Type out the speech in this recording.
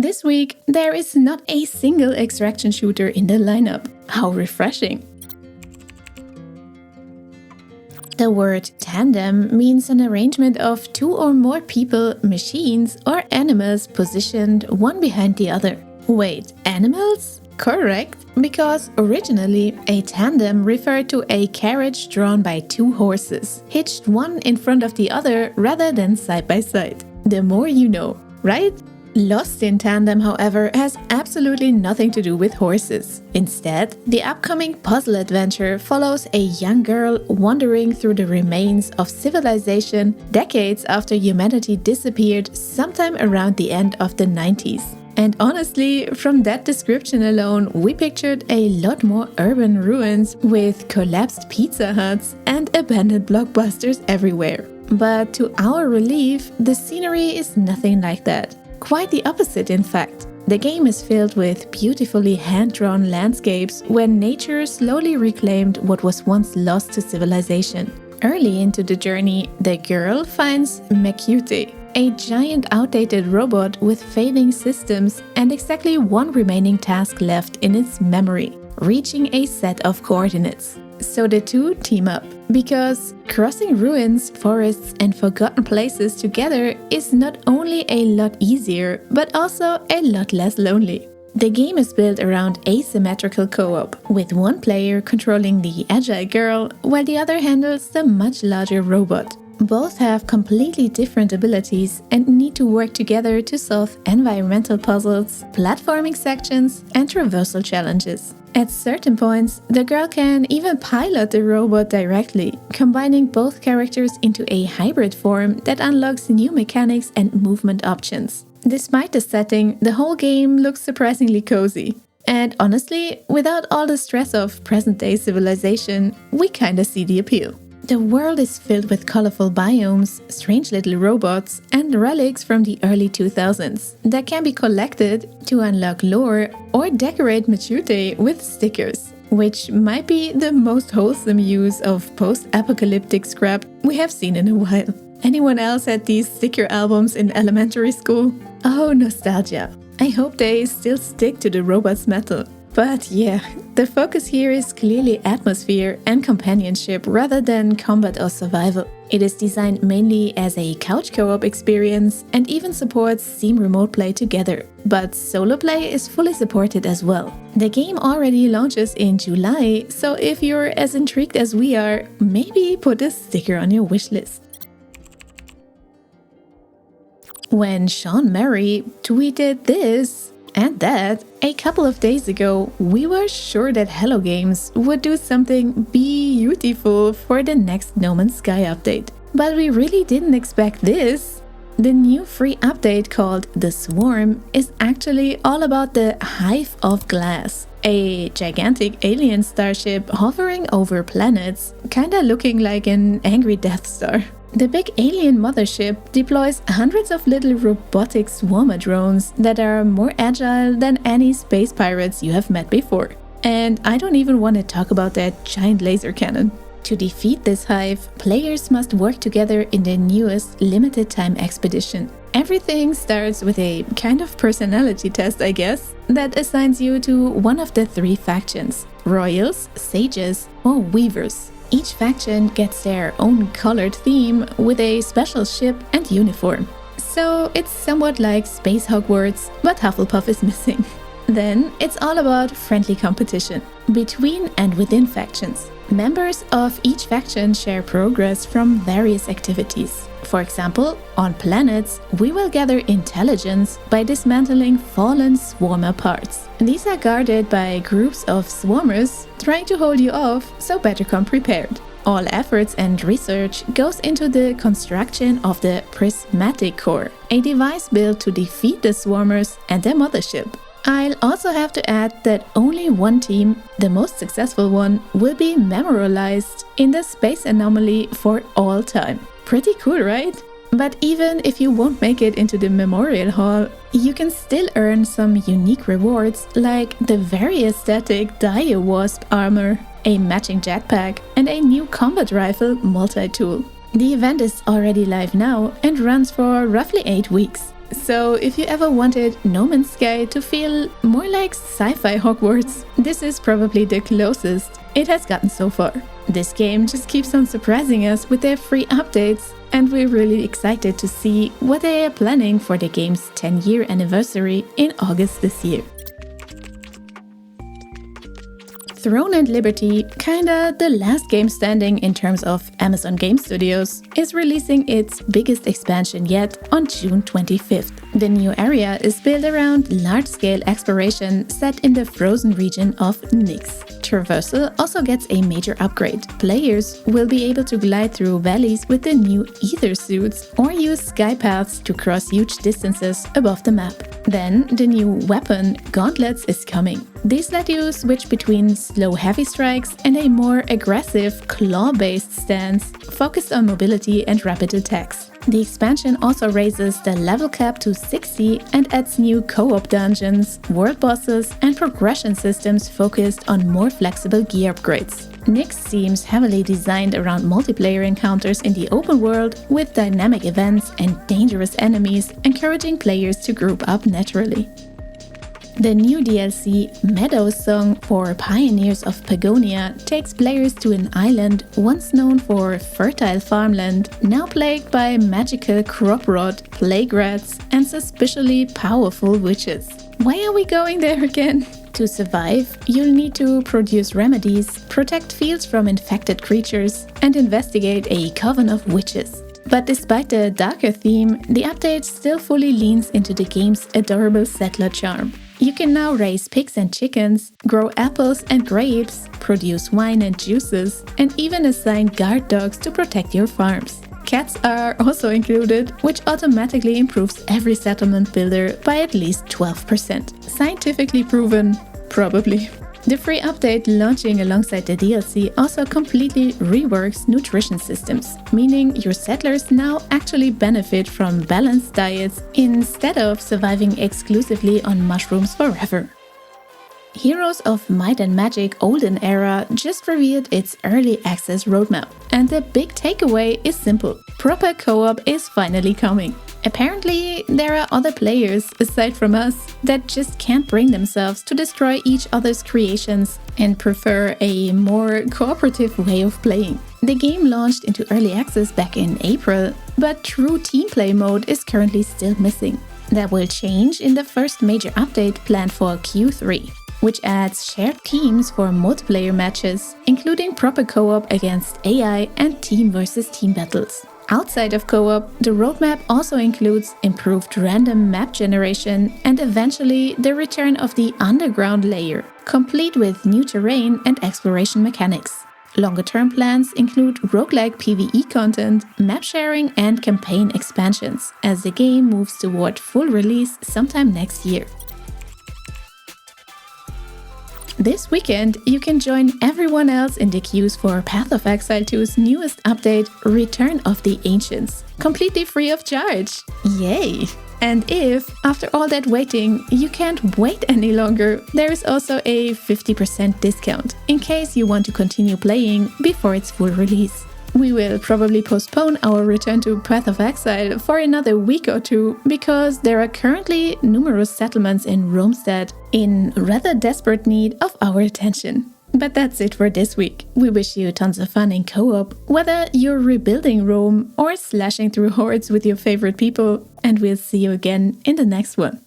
This week, there is not a single extraction shooter in the lineup. How refreshing! The word tandem means an arrangement of two or more people, machines, or animals positioned one behind the other. Wait, animals? Correct, because originally a tandem referred to a carriage drawn by two horses, hitched one in front of the other rather than side by side. The more you know, right? Lost in Tandem, however, has absolutely nothing to do with horses. Instead, the upcoming puzzle adventure follows a young girl wandering through the remains of civilization decades after humanity disappeared sometime around the end of the 90s. And honestly, from that description alone, we pictured a lot more urban ruins with collapsed Pizza Huts and abandoned blockbusters everywhere. But to our relief, the scenery is nothing like that. Quite the opposite, in fact. The game is filled with beautifully hand-drawn landscapes where nature slowly reclaimed what was once lost to civilization. Early into the journey, the girl finds Mecute, a giant outdated robot with failing systems and exactly one remaining task left in its memory, reaching a set of coordinates. So the two team up, because crossing ruins, forests and forgotten places together is not only a lot easier, but also a lot less lonely. The game is built around asymmetrical co-op, with one player controlling the agile girl while the other handles the much larger robot. Both have completely different abilities and need to work together to solve environmental puzzles, platforming sections, and traversal challenges. At certain points, the girl can even pilot the robot directly, combining both characters into a hybrid form that unlocks new mechanics and movement options. Despite the setting, the whole game looks surprisingly cozy. And honestly, without all the stress of present-day civilization, we kinda see the appeal. The world is filled with colorful biomes, strange little robots, and relics from the early 2000s that can be collected to unlock lore or decorate Mechute with stickers, which might be the most wholesome use of post-apocalyptic scrap we have seen in a while. Anyone else had these sticker albums in elementary school? Oh, nostalgia. I hope they still stick to the robot's metal. But yeah, the focus here is clearly atmosphere and companionship rather than combat or survival. It is designed mainly as a couch co-op experience and even supports Steam Remote Play together. But solo play is fully supported as well. The game already launches in July, so if you're as intrigued as we are, maybe put a sticker on your wishlist. When Sean Murray tweeted this and that a couple of days ago, we were sure that Hello Games would do something beautiful for the next No Man's Sky update. But we really didn't expect this. The new free update called The Swarm is actually all about the Hive of Glass, a gigantic alien starship hovering over planets, kinda looking like an angry Death Star. The big alien mothership deploys hundreds of little robotic swarmer drones that are more agile than any space pirates you have met before. And I don't even want to talk about that giant laser cannon. To defeat this hive, players must work together in the newest limited time expedition. Everything starts with a kind of personality test, I guess, that assigns you to one of the three factions: Royals, Sages, or Weavers. Each faction gets their own colored theme with a special ship and uniform. So it's somewhat like Space Hogwarts, but Hufflepuff is missing. Then it's all about friendly competition between and within factions. Members of each faction share progress from various activities. For example, on planets, we will gather intelligence by dismantling fallen swarmer parts. These are guarded by groups of swarmers trying to hold you off, so better come prepared. All efforts and research goes into the construction of the Prismatic Core, a device built to defeat the swarmers and their mothership. I'll also have to add that only one team, the most successful one, will be memorialized in the space anomaly for all time. Pretty cool, right? But even if you won't make it into the Memorial Hall, you can still earn some unique rewards like the very aesthetic Dire Wasp armor, a matching jetpack, and a new combat rifle multi-tool. The event is already live now and runs for roughly 8 weeks. So if you ever wanted No Man's Sky to feel more like sci-fi Hogwarts, this is probably the closest it has gotten so far. This game just keeps on surprising us with their free updates, and we're really excited to see what they are planning for the game's 10-year anniversary in August this year. Throne and Liberty, kinda the last game standing in terms of Amazon Game Studios, is releasing its biggest expansion yet on June 25th. The new area is built around large-scale exploration set in the frozen region of Nix. Traversal also gets a major upgrade. Players will be able to glide through valleys with the new ether suits or use sky paths to cross huge distances above the map. Then the new weapon, Gauntlets, is coming. These let you switch between slow heavy strikes and a more aggressive claw-based stance focused on mobility and rapid attacks. The expansion also raises the level cap to 60 and adds new co-op dungeons, world bosses, and progression systems focused on more flexible gear upgrades. Nix seems heavily designed around multiplayer encounters in the open world, with dynamic events and dangerous enemies encouraging players to group up naturally. The new DLC, Meadowsong for Pioneers of Pagonia, takes players to an island once known for fertile farmland, now plagued by magical crop rot, plague rats, and suspiciously powerful witches. Why are we going there again? To survive, you'll need to produce remedies, protect fields from infected creatures, and investigate a coven of witches. But despite the darker theme, the update still fully leans into the game's adorable settler charm. You can now raise pigs and chickens, grow apples and grapes, produce wine and juices, and even assign guard dogs to protect your farms. Cats are also included, which automatically improves every settlement builder by at least 12%. Scientifically proven, probably. The free update launching alongside the DLC also completely reworks nutrition systems, meaning your settlers now actually benefit from balanced diets instead of surviving exclusively on mushrooms forever. Heroes of Might and Magic Olden era just revealed its early access roadmap, and the big takeaway is simple: proper co-op is finally coming. Apparently, there are other players, aside from us, that just can't bring themselves to destroy each other's creations and prefer a more cooperative way of playing. The game launched into early access back in April, but true team play mode is currently still missing. That will change in the first major update planned for Q3, which adds shared teams for multiplayer matches, including proper co-op against AI and team versus team battles. Outside of co-op, the roadmap also includes improved random map generation and eventually the return of the underground layer, complete with new terrain and exploration mechanics. Longer-term plans include roguelike PvE content, map sharing, and campaign expansions, as the game moves toward full release sometime next year. This weekend, you can join everyone else in the queues for Path of Exile 2's newest update, Return of the Ancients, completely free of charge. Yay! And if, after all that waiting, you can't wait any longer, there is also a 50% discount, in case you want to continue playing before its full release. We will probably postpone our return to Path of Exile for another week or two, because there are currently numerous settlements in Romestead in rather desperate need of our attention. But that's it for this week. We wish you tons of fun in co-op, whether you're rebuilding Rome or slashing through hordes with your favorite people, and we'll see you again in the next one.